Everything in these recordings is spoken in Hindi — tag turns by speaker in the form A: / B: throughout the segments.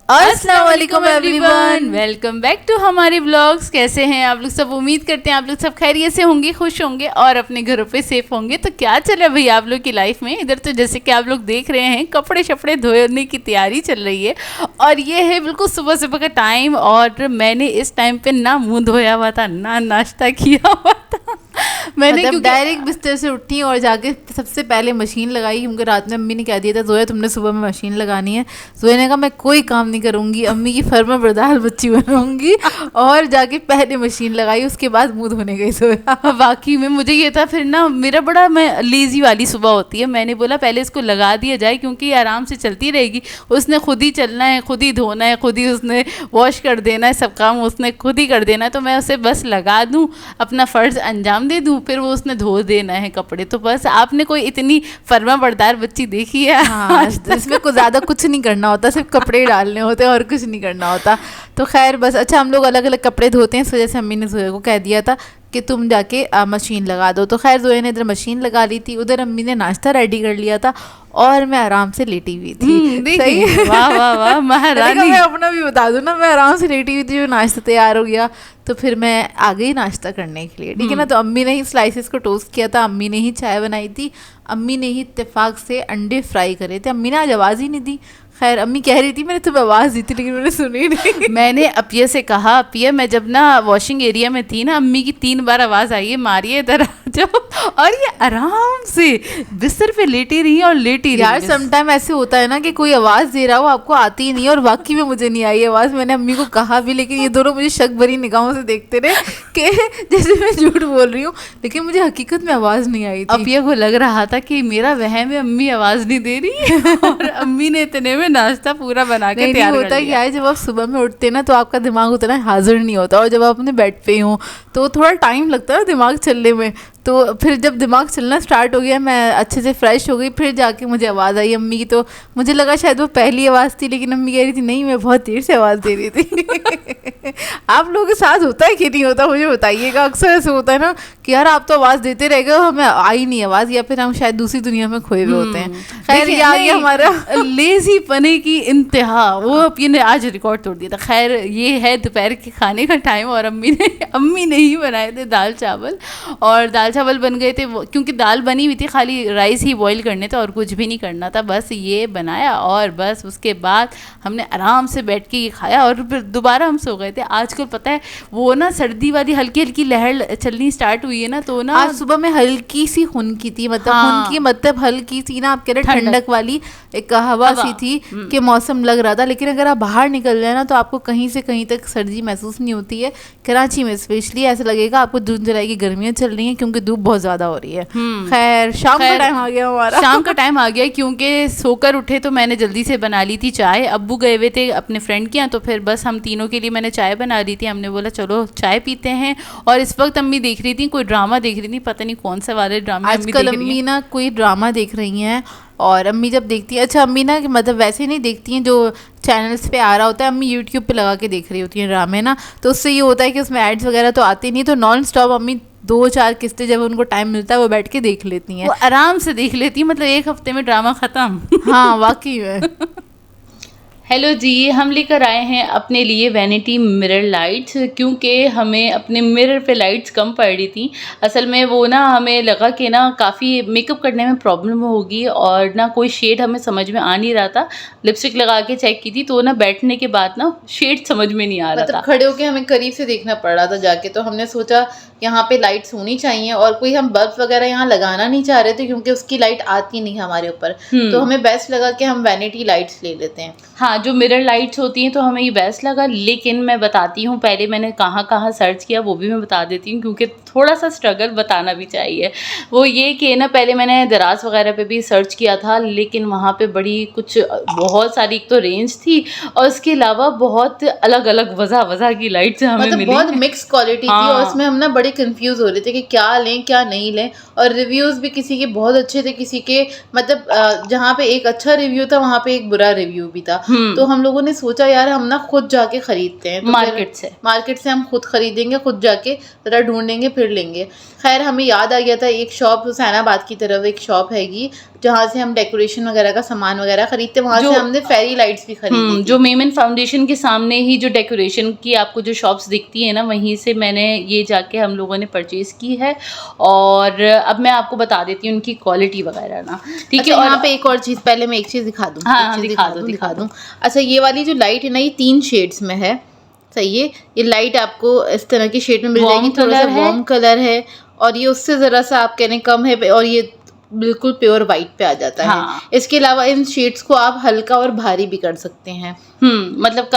A: अस्सलाम वालेकुम एवरीवन, वेलकम बैक टू हमारे ब्लॉग्स। कैसे हैं आप लोग सब? उम्मीद करते हैं आप लोग सब खैरियत से होंगे, खुश होंगे और अपने घरों पे सेफ होंगे। तो क्या चल रहा है भाई आप लोग की लाइफ में? इधर तो जैसे कि आप लोग देख रहे हैं कपड़े शपड़े धोने की तैयारी चल रही है और ये है बिल्कुल सुबह सुबह का टाइम। और मैंने इस टाइम पे ना मुँह धोया हुआ था ना नाश्ता किया हुआ था। मैंने
B: मतलब डायरेक्ट बिस्तर से उठी और जाके सबसे पहले मशीन लगाई, क्योंकि रात में अम्मी ने कह दिया था जोया तुमने सुबह में मशीन लगानी है। जोया ने कहा मैं कोई काम नहीं करूंगी, अम्मी की फर्मा बरदार बच्ची बनूंगी। और जाके पहले मशीन लगाई, उसके बाद मुंह धोने गई जोया।
A: वाकई में मुझे ये था, फिर ना मेरा बड़ा मैं लेजी वाली सुबह होती है। मैंने बोला पहले इसको लगा दिया जाए क्योंकि ये आराम से चलती रहेगी। उसने खुद ही चलना है, खुद ही धोना है, खुद ही उसने वॉश कर देना है, सब काम उसने खुद ही कर देना है। तो मैं उसे बस लगा दूँ, अपना फ़र्ज़ अंजाम दे दूँ, फिर वो उसने धो देना है कपड़े। तो बस आपने कोई इतनी फर्मा बरदार बच्ची देखी है?
B: हाँ, इसमें कुछ ज़्यादा कुछ नहीं करना होता, सिर्फ कपड़े डालने होते हैं और कुछ नहीं करना होता। तो खैर बस अच्छा, हम लोग अलग अलग कपड़े धोते हैं, इस वजह से अम्मी ने जोया को कह दिया था कि तुम जाके मशीन लगा दो। तो खैर जोया ने इधर मशीन लगा ली थी, उधर अम्मी ने नाश्ता रेडी कर लिया था और मैं आराम से लेटी हुई थी।
A: सही, वाह वाह वाह महारानी।
B: मैं अपना भी बता दूं ना, मैं आराम से लेटी हुई थी, जो नाश्ता तैयार हो गया तो फिर मैं आ गई नाश्ता करने के लिए, ठीक है ना। तो अम्मी ने ही स्लाइसेस को टोस्ट किया था, अम्मी ने ही चाय बनाई थी, अम्मी ने ही इत्तेफाक से अंडे फ्राई करे थे। अम्मी ने आज आवाज़ ही नहीं दी। खैर अम्मी कह रही थी मैंने तुम्हें आवाज़ दी थी लेकिन मैंने सुनी नहीं।
A: मैंने अपिया से कहा, अपिया मैं जब ना वॉशिंग एरिया में थी ना, अम्मी की 3 बार आवाज़ आई है मारिए इधर जाओ, और ये आराम से बिस्तर पे लेटी रही और लेटी रही।
B: यार समटाइम ऐसे होता है ना कि कोई आवाज़ दे रहा हो, आपको आती ही नहीं, और वाकई में मुझे नहीं आई आवाज़। मैंने अम्मी को कहा भी, लेकिन ये दोनों मुझे शक भरी निगाहों से देखते रहे कि जैसे मैं झूठ बोल रही हूँ, लेकिन मुझे हकीकत में आवाज़ नहीं आई थी।
A: अपिया को लग रहा था कि मेरा वहम है, अम्मी आवाज़ नहीं दे रही है और अम्मी ने इतने में नाश्ता पूरा बना के तैयार
B: होता है क्या है, जब आप सुबह में उठते हैं ना तो आपका दिमाग उतना हाजिर नहीं होता, और जब आप अपने बेड पे हो तो थोड़ा टाइम लगता है दिमाग चलने में। तो फिर जब दिमाग चलना स्टार्ट हो गया, मैं अच्छे से फ्रेश हो गई, फिर जाके मुझे आवाज़ आई अम्मी की। तो मुझे लगा शायद वो पहली आवाज़ थी, लेकिन अम्मी कह रही थी नहीं मैं बहुत देर से आवाज़ दे रही थी। आप लोगों के साथ होता है कि नहीं होता मुझे बताइएगा। अक्सर ऐसे होता है ना कि यार आप तो आवाज़ देते रह गए, हमें आई नहीं आवाज़, या फिर हम शायद दूसरी दुनिया में खोए हुए होते हैं। खैर ये आ गया हमारा
A: लेजी पने की इंतहा, वो अपिया ने आज रिकॉर्ड तोड़ दिया था। खैर ये है दोपहर के खाने का टाइम और अम्मी ने ही बनाए थे दाल चावल, और दाल चावल बन गए थे क्योंकि दाल बनी हुई थी, खाली राइस ही बॉईल करने थे और कुछ भी नहीं करना था। बस ये बनाया और बस उसके बाद हमने आराम से बैठ के ये खाया और फिर दोबारा हम सो गए थे। आजकल पता है वो ना सर्दी वाली हल्की हल्की लहर चलनी स्टार्ट हुई है ना, तो ना
B: आज सुबह में हल्की सी हुनकी थी, मतलब
A: हाँ,
B: हुनकी मतलब हल्की सी ना, आप कह रहे ठंडक वाली एक हवा सी थी कि मौसम लग रहा था। लेकिन अगर आप बाहर निकल रहे हैं ना तो आपको कहीं से कहीं तक सर्दी महसूस नहीं होती है। कराची में स्पेशली ऐसा लगेगा आपको जून जुलाई की गर्मियाँ चल रही हैं क्योंकि धूप बहुत ज़्यादा हो रही है। खैर शाम का टाइम आ गया हमारा।
A: शाम का टाइम आ गया क्योंकि सोकर उठे तो मैंने जल्दी से बना ली थी चाय। अब्बू गए हुए थे अपने फ्रेंड के यहाँ, तो फिर बस हम तीनों के लिए मैंने चाय बना ली थी। हमने बोला चलो चाय पीते हैं। और इस वक्त अम्मी देख रही थी, कोई ड्रामा देख रही थी, पता नहीं कौन सा वाले ड्रामा
B: आजकल अम्मी ना कोई ड्रामा देख रही हैं। और अम्मी जब देखती है, अच्छा अम्मी ना मतलब वैसे नहीं देखती हैं जो चैनल्स पे आ रहा होता है, अम्मी यूट्यूब पे लगा के देख रही होती हैं ड्रामे ना। तो उससे ये होता है कि उसमें एड्स वगैरह तो आती नहीं, तो नॉन स्टॉप अम्मी 2-4 किस्तें जब उनको टाइम मिलता है वो बैठ के देख लेती हैं,
A: वो आराम से देख लेती है। मतलब 1 हफ्ते में ड्रामा ख़त्म।
B: हाँ वाकई में।
A: हेलो जी, हम लेकर आए हैं अपने लिए वैनिटी मिरर लाइट्स, क्योंकि हमें अपने मिरर पे लाइट्स कम पड़ रही थी। असल में वो ना हमें लगा कि ना काफ़ी मेकअप करने में प्रॉब्लम होगी और ना कोई शेड हमें समझ में आ नहीं रहा था। लिपस्टिक लगा के चेक की थी तो ना बैठने के बाद ना शेड समझ में नहीं आ रहा था,
B: खड़े होके हमें करीब से देखना पड़ रहा था जाके। तो हमने सोचा यहाँ पे लाइट्स होनी चाहिए, और कोई हम बल्ब वगैरह यहाँ लगाना नहीं चाह रहे थे क्योंकि उसकी लाइट आती नहीं हमारे ऊपर। तो हमें बेस्ट लगा कि हम वैनिटी लाइट्स ले लेते हैं।
A: हाँ, जो मिरर लाइट्स होती हैं तो हमें ये बेस्ट लगा। लेकिन मैं बताती हूँ पहले मैंने कहाँ कहाँ सर्च किया वो भी मैं बता देती हूँ, क्योंकि थोड़ा सा स्ट्रगल बताना भी चाहिए। वो ये कि ना पहले मैंने दराज वगैरह पे भी सर्च किया था, लेकिन वहाँ पे बड़ी कुछ बहुत सारी एक तो रेंज थी और उसके अलावा बहुत अलग अलग वजह की लाइट्स हमें
B: मतलब
A: मिली।
B: बहुत मिक्स क्वालिटी थी और उसमें हम ना बड़े कंफ्यूज हो रहे थे कि क्या लें क्या नहीं लें। और रिव्यूज़ भी किसी के बहुत अच्छे थे, किसी के मतलब जहाँ पे एक अच्छा रिव्यू था वहाँ पे एक बुरा रिव्यू भी था। तो हम लोगों ने सोचा यार हम ना खुद जाके खरीदते हैं, तो मार्केट से हम खुद खरीदेंगे, खुद जाके ज़रा ढूंढेंगे फिर लेंगे। खैर हमें याद आ गया था एक शॉप हुसैनाबाद की तरफ एक शॉप हैगी, जहाँ से हम डेकोरेशन वगैरह का सामान वगैरह खरीदते हैं, वहाँ से हमने फेरी लाइट्स भी खरीदी थी।
A: जो मेमन फाउंडेशन के सामने ही जो डेकोरेशन की आपको जो शॉप्स दिखती है ना, वहीं से मैंने ये जाके हम लोगों ने परचेज की है। और अब मैं आपको बता देती हूँ उनकी क्वालिटी वगैरह ना, ठीक है। और यहाँ
B: पे एक और चीज़, पहले मैं एक चीज़ दिखा दूँ।
A: हाँ, दिखा दूँ।
B: अच्छा, ये वाली जो लाइट है ना, ये 3 शेड्स में है, सही है। ये लाइट आपको इस तरह की शेड में मिल जाएगी, थोड़ा सा वार्म कलर है, और ये उससे ज़रा सा आप कहने कम है, और ये बिल्कुल प्योर वाइट पे आ जाता है। इसके अलावा इन शेड्स को आप हल्का और भारी भी कर सकते हैं।
A: मतलब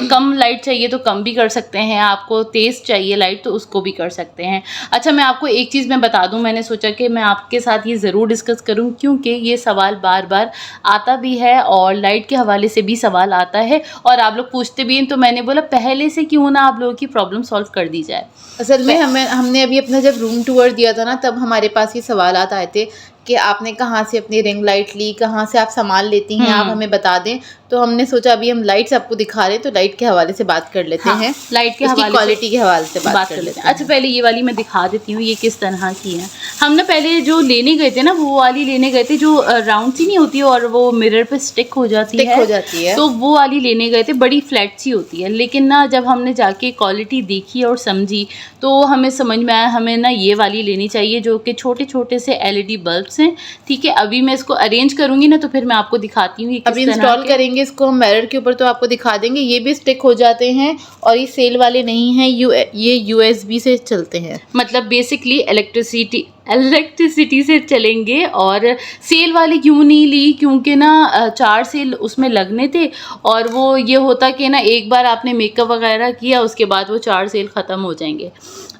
A: कम लाइट चाहिए तो कम भी कर सकते हैं, आपको तेज चाहिए लाइट तो उसको भी कर सकते हैं। अच्छा, मैं आपको एक चीज़ मैं बता दूं, मैंने सोचा कि मैं आपके साथ ये ज़रूर डिस्कस करूं, क्योंकि ये सवाल बार बार आता भी है और लाइट के हवाले से भी सवाल आता है और आप लोग पूछते भी हैं, तो मैंने बोला पहले से क्यों ना आप लोगों की प्रॉब्लम सॉल्व कर दी जाए।
B: असल में हमने अभी अपना जब रूम टूर दिया था ना, तब हमारे पास ये सवालात आए थे कि आपने कहाँ से अपनी रिंग लाइट ली, कहाँ से आप सामान लेती हैं, आप हमें बता दें। तो हमने सोचा अभी हम लाइट्स आपको दिखा रहे हैं, तो लाइट के हवाले से बात कर लेते हैं।
A: लाइट के हवाले,
B: क्वालिटी के हवाले से बात कर लेते हैं।
A: अच्छा, पहले ये वाली मैं दिखा देती हूँ, ये किस तरह की है। हम ना पहले जो लेने गए थे ना, वो वाली लेने गए थे जो राउंड सी नहीं होती और वो मिरर पे स्टिक हो जाती है, तो वो वाली लेने गए थे, बड़ी फ्लैट सी होती है। लेकिन ना जब हमने जाके क्वालिटी देखी और समझी, तो हमें समझ में आया हमें ना ये वाली लेनी चाहिए, जो कि छोटे छोटे से LED बल्ब्स हैं, ठीक है। अभी मैं इसको अरेंज करूंगी ना, तो फिर मैं आपको दिखाती हूँ।
B: अभी इंस्टॉल करेंगे इसको हम मिरर के ऊपर, तो आपको दिखा देंगे। ये भी स्टिक हो जाते हैं और ये सेल वाले नहीं हैं, ये USB से चलते हैं।
A: मतलब बेसिकली इलेक्ट्रिसिटी से चलेंगे। और सेल वाले क्यों नहीं ली, क्योंकि ना 4 सेल उसमें लगने थे, और वो ये होता कि ना एक बार आपने मेकअप वगैरह किया, उसके बाद वो 4 सेल ख़त्म हो जाएंगे।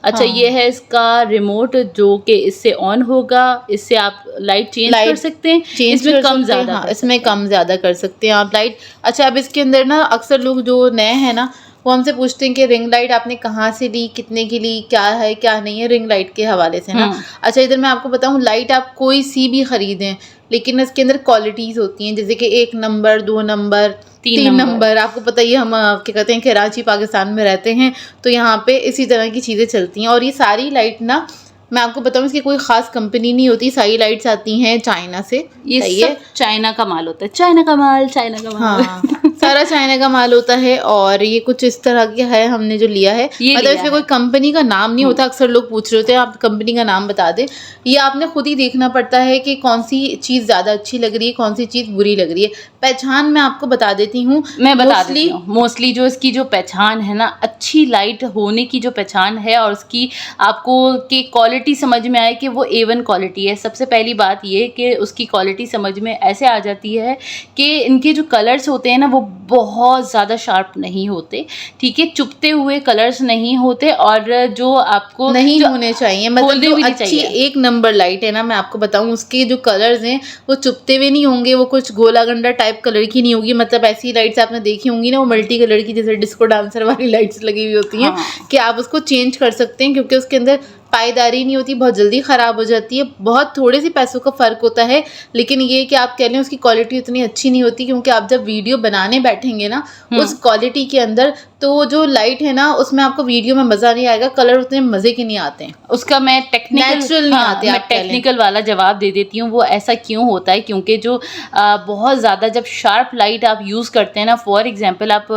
A: अच्छा, ये है इसका रिमोट, जो कि इससे ऑन होगा, इससे आप लाइट चेंज कर सकते हैं, इसमें कम ज़्यादा,
B: इसमें कम ज़्यादा कर सकते हैं आप लाइट। अच्छा, अब इसके अंदर ना अक्सर लोग जो नए हैं ना, वो हमसे पूछते हैं कि रिंग लाइट आपने कहाँ से ली, कितने की ली, क्या है क्या नहीं है, रिंग लाइट के हवाले से ना। अच्छा, इधर मैं आपको बताऊँ, लाइट आप कोई सी भी खरीदें, लेकिन इसके अंदर क्वालिटीज़ होती हैं, जैसे कि 1 नंबर, 2 नंबर, 3 नंबर। आपको पता ही, हम क्या कहते हैं, कराची पाकिस्तान में रहते हैं, तो यहाँ पे इसी तरह की चीज़ें चलती हैं। और ये सारी लाइट ना, मैं आपको बताऊँ, इसकी कोई ख़ास कंपनी नहीं होती, सारी लाइट्स आती हैं चाइना से।
A: ये सब चाइना का माल होता है, चाइना का माल।
B: हाँ, सारा चाइना का माल होता है। और ये कुछ इस तरह की है हमने जो लिया है, मतलब इसमें कोई कंपनी का नाम नहीं होता। अक्सर लोग पूछ रहे होते हैं आप कंपनी का नाम बता दें। ये आपने खुद ही देखना पड़ता है कि कौन सी चीज़ ज़्यादा अच्छी लग रही है, कौन सी चीज़ बुरी लग रही है। पहचान मैं आपको बता देती हूँ,
A: मैं बता देती हूँ। मोस्टली जो इसकी जो पहचान है ना, अच्छी लाइट होने की जो पहचान है, और उसकी आपको की क्वालिटी समझ में आए कि वो A1 क्वालिटी है। सबसे पहली बात ये कि उसकी क्वालिटी समझ में ऐसे आ जाती है कि इनके जो कलर्स होते हैं ना, वो बहुत ज़्यादा शार्प नहीं होते, ठीक है, चुभते हुए कलर्स नहीं होते, और जो आपको
B: नहीं होने चाहिए, मतलब जो अच्छी 1 नंबर लाइट है ना, मैं आपको बताऊं, उसके जो कलर्स हैं वो चुभते हुए नहीं होंगे, वो कुछ गोला गंडा टाइप कलर की नहीं होगी। मतलब ऐसी लाइट्स आपने देखी होंगी ना, वो मल्टी कलर की, जैसे डिस्को डांसर वाली लाइट्स लगी हुई होती हैं, कि आप उसको चेंज कर सकते हैं, क्योंकि उसके अंदर पायदारी नहीं होती, बहुत जल्दी ख़राब हो जाती है। बहुत थोड़े से पैसों का फ़र्क होता है, लेकिन ये कि आप कह लें उसकी क्वालिटी उतनी अच्छी नहीं होती, क्योंकि आप जब वीडियो बनाने बैठेंगे ना उस क्वालिटी के अंदर, तो जो लाइट है ना, उसमें आपको वीडियो में मज़ा नहीं आएगा, कलर उतने मज़े के नहीं आते हैं,
A: उसका मैं
B: नेचुरल नहीं आते।
A: मैं टेक्निकल वाला जवाब दे देती हूँ। वो ऐसा क्यों होता है, क्योंकि जो बहुत ज़्यादा जब शार्प लाइट आप यूज़ करते हैं ना, फॉर एग्जांपल आप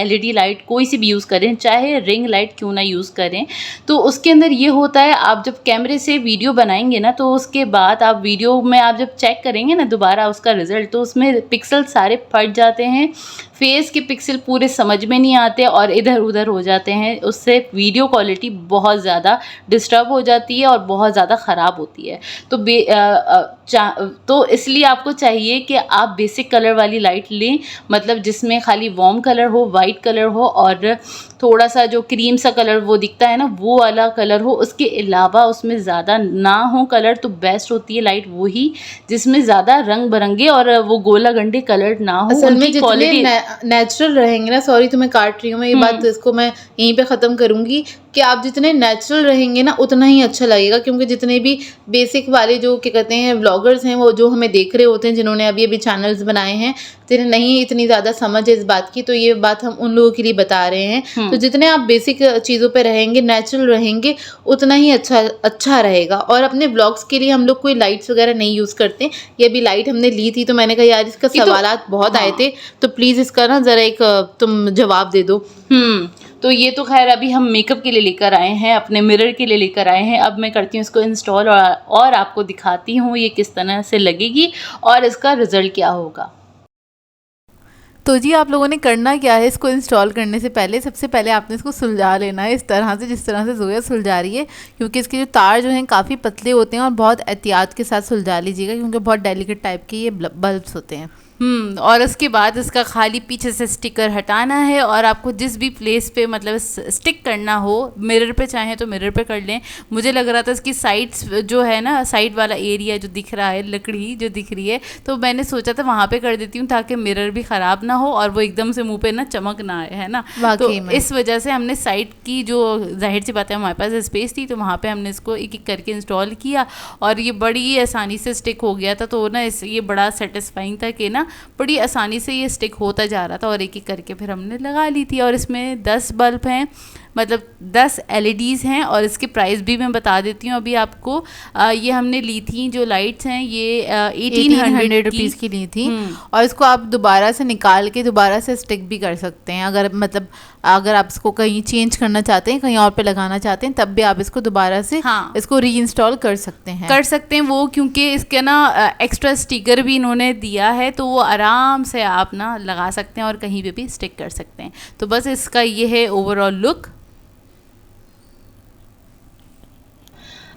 A: LED लाइट कोई सी भी यूज़ करें, चाहे रिंग लाइट क्यों ना यूज़ करें, तो उसके अंदर ये होता है, आप जब कैमरे से वीडियो बनाएंगे ना, तो उसके बाद आप वीडियो में आप जब चेक करेंगे ना दोबारा उसका रिजल्ट, तो उसमें पिक्सल सारे फट जाते हैं, फेस के पिक्सल पूरे समझ में नहीं आते और इधर उधर हो जाते हैं। उससे वीडियो क्वालिटी बहुत ज़्यादा डिस्टर्ब हो जाती है और बहुत ज़्यादा ख़राब होती है। तो इसलिए आपको चाहिए कि आप बेसिक कलर वाली लाइट लें, मतलब जिसमें खाली वार्म कलर हो, वाइट कलर हो, और थोड़ा सा जो क्रीम सा कलर वो दिखता है ना, वो वाला कलर हो। उसके अलावा उसमें ज़्यादा ना हो कलर, तो बेस्ट होती है लाइट वही जिसमें ज़्यादा रंग बिरंगे और वो गोला गंडे कलर ना हो।
B: असल में जितने नेचुरल रहेंगे ना, सॉरी तुम्हें काट रही हूँ मैं, ये बात इसको मैं यहीं पे ख़त्म करूँगी, कि आप जितने नेचुरल रहेंगे ना उतना ही अच्छा लगेगा, क्योंकि जितने भी बेसिक वाले जो क्या कहते हैं व्लॉगर्स हैं, वो जो हमें देख रहे होते हैं, जिन्होंने अभी अभी चैनल्स बनाए हैं, जिन्हें नहीं इतनी ज़्यादा समझ है इस बात की, तो ये बात हम उन लोगों के लिए बता रहे हैं। तो जितने आप बेसिक चीज़ों पे रहेंगे, नेचुरल रहेंगे, उतना ही अच्छा रहेगा। और अपने ब्लॉग्स के लिए हम लोग कोई लाइट्स वगैरह नहीं यूज़ करते। ये अभी लाइट हमने ली थी, तो मैंने कहा यार इसका सवालात बहुत आए थे, तो प्लीज़ इसका ना ज़रा एक तुम जवाब दे दो।
A: तो ये तो खैर अभी हम मेकअप के लिए लेकर आए हैं, अपने मिरर के लिए लेकर आए हैं। अब मैं करती हूँ इसको इंस्टॉल और आपको दिखाती हूँ ये किस तरह से लगेगी और इसका रिज़ल्ट क्या होगा।
B: तो जी आप लोगों ने करना क्या है, इसको इंस्टॉल करने से पहले सबसे पहले आपने इसको सुलझा लेना है, इस तरह से जिस तरह से ज़ोया सुलझा रही है, क्योंकि इसके जो तार जो हैं काफ़ी पतले होते हैं, और बहुत एहतियात के साथ सुलझा लीजिएगा, क्योंकि बहुत डेलिकेट टाइप के ये बल्ब्स होते हैं।
A: और उसके बाद इसका खाली पीछे से स्टिकर हटाना है, और आपको जिस भी प्लेस पे मतलब स्टिक करना हो, मिरर पे चाहें तो मिरर पे कर लें। मुझे लग रहा था इसकी साइड्स जो है ना, साइड वाला एरिया जो दिख रहा है, लकड़ी जो दिख रही है, तो मैंने सोचा था वहाँ पे कर देती हूँ ताकि मिरर भी ख़राब ना हो और वो एकदम से मुँह पे ना चमक ना आए, है ना। तो इस वजह से हमने साइड की जो जाहिर सी बात है हमारे पास स्पेस थी, तो वहाँ पर हमने इसको एक एक करके इंस्टॉल किया और ये बड़ी आसानी से स्टिक हो गया था। तो ना ये बड़ा सेटिस्फाइंग था कि ना बड़ी आसानी से ये स्टिक होता जा रहा था, और एक एक करके फिर हमने लगा ली थी। और इसमें 10 बल्ब हैं, मतलब 10 LEDs हैं, और इसके प्राइस भी मैं बता देती हूँ अभी आपको। ये हमने ली थी जो लाइट्स हैं, ये 1800
B: रुपीज़ की ली थी। और इसको आप दोबारा से निकाल के दोबारा से स्टिक भी कर सकते हैं, अगर आप इसको कहीं चेंज करना चाहते हैं, कहीं और पे लगाना चाहते हैं, तब भी आप इसको दोबारा से इसको री इंस्टॉल कर सकते हैं
A: वो, क्योंकि इसके ना एक्स्ट्रा स्टिकर भी इन्होंने दिया है, तो वो आराम से आप ना लगा सकते हैं और कहीं पे भी स्टिक कर सकते हैं। तो बस इसका ये है ओवरऑल लुक।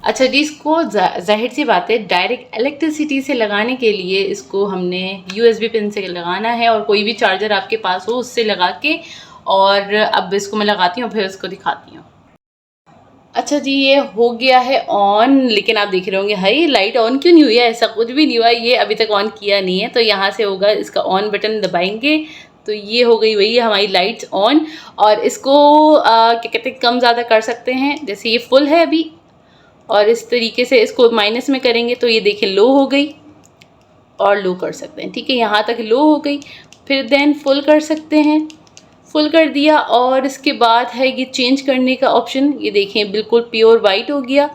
A: अच्छा जी, इसको जाहिर सी बात है डायरेक्ट इलेक्ट्रिसिटी से लगाने के लिए इसको हमने USB पिन से लगाना है, और कोई भी चार्जर आपके पास हो उससे लगा के, और अब इसको मैं लगाती हूँ फिर इसको दिखाती हूँ। अच्छा जी, ये हो गया है ऑन, लेकिन आप देख रहे होंगे हाई लाइट ऑन क्यों नहीं हुई है, ऐसा कुछ भी नहीं हुआ, ये अभी तक ऑन किया नहीं है। तो यहाँ से होगा, इसका ऑन बटन दबाएंगे तो ये हो गई वही हमारी लाइट्स ऑन। और इसको क्या कहते हैं, कम ज़्यादा कर सकते हैं, जैसे ये फुल है अभी, और इस तरीके से इसको माइनस में करेंगे तो ये देखें लो हो गई, और लो कर सकते हैं, ठीक है, यहाँ तक लो हो गई। फिर देन फुल कर सकते हैं, फुल कर दिया, और इसके बाद है ये चेंज करने का ऑप्शन, ये देखें बिल्कुल प्योर वाइट हो गया,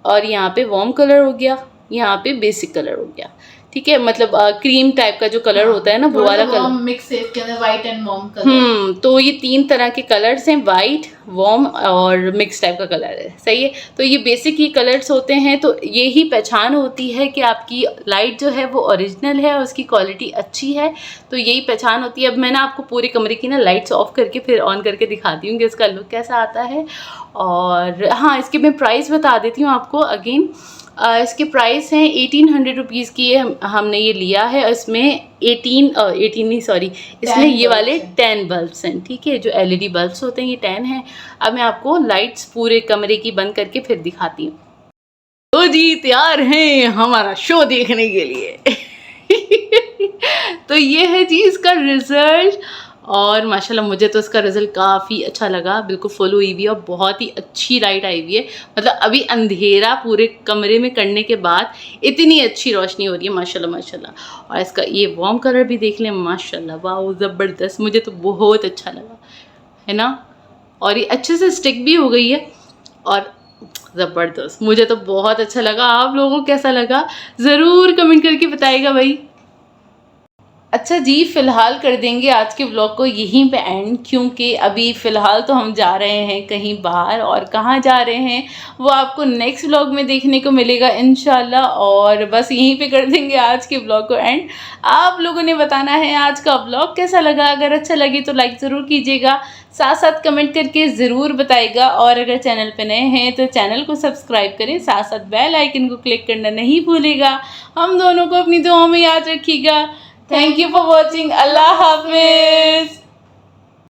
A: और यहाँ पे वार्म कलर हो गया, यहाँ पे बेसिक कलर हो गया, ठीक है, मतलब क्रीम टाइप का जो कलर होता है ना, वो वाला कलर
B: मिक्स है इसके अंदर, वाइट एंड वार्म कलर।
A: तो ये 3 तरह के कलर्स हैं, वाइट, वार्म और मिक्स टाइप का कलर है, सही है। तो ये बेसिक ही कलर्स होते हैं, तो ये ही पहचान होती है कि आपकी लाइट जो है वो ओरिजिनल है और उसकी क्वालिटी अच्छी है, तो यही पहचान होती है। अब मैं ना आपको पूरे कमरे की ना लाइट्स ऑफ करके फिर ऑन करके दिखाती हूँ कि इसका लुक कैसा आता है। और हाँ, इसके मैं प्राइस बता देती हूँ आपको अगेन। इसके प्राइस हैं 1800 रुपीज़ की, हमने ये लिया है। इसमें 18 नहीं सॉरी, इसमें ये वाले 10 बल्ब्स हैं, ठीक है, जो LED बल्ब्स होते हैं ये 10 हैं। अब मैं आपको लाइट्स पूरे कमरे की बंद करके फिर दिखाती हूँ। तो जी तैयार हैं हमारा शो देखने के लिए। तो ये है जी इसका रिज़ल्ट, और माशाल्लाह मुझे तो इसका रिज़ल्ट काफ़ी अच्छा लगा, बिल्कुल फुल हुई हुई है और बहुत ही अच्छी लाइट आई हुई है। मतलब अभी अंधेरा पूरे कमरे में करने के बाद इतनी अच्छी रोशनी हो रही है, माशाल्लाह माशाल्लाह। और इसका ये वार्म कलर भी देख लें, माशाल्लाह वाह ज़बरदस्त, मुझे तो बहुत अच्छा लगा, है ना। और ये अच्छे से स्टिक भी हो गई है, और ज़बरदस्त, मुझे तो बहुत अच्छा लगा। आप लोगों को कैसा लगा ज़रूर कमेंट करके बताइएगा भाई। अच्छा जी, फ़िलहाल कर देंगे आज के व्लॉग को यहीं पे एंड, क्योंकि अभी फ़िलहाल तो हम जा रहे हैं कहीं बाहर, और कहाँ जा रहे हैं वो आपको नेक्स्ट व्लॉग में देखने को मिलेगा इंशाल्लाह। और बस यहीं पे कर देंगे आज के व्लॉग को एंड। आप लोगों ने बताना है आज का व्लॉग कैसा लगा, अगर अच्छा लगे तो लाइक ज़रूर कीजिएगा, साथ साथ कमेंट करके ज़रूर बताइएगा, और अगर चैनल पे नए हैं तो चैनल को सब्सक्राइब करें, साथ साथ बेल आइकन को क्लिक करना नहीं भूलिएगा। हम दोनों को अपनी दुआओं में याद रखिएगा। Thank you for watching. Allah Hafiz.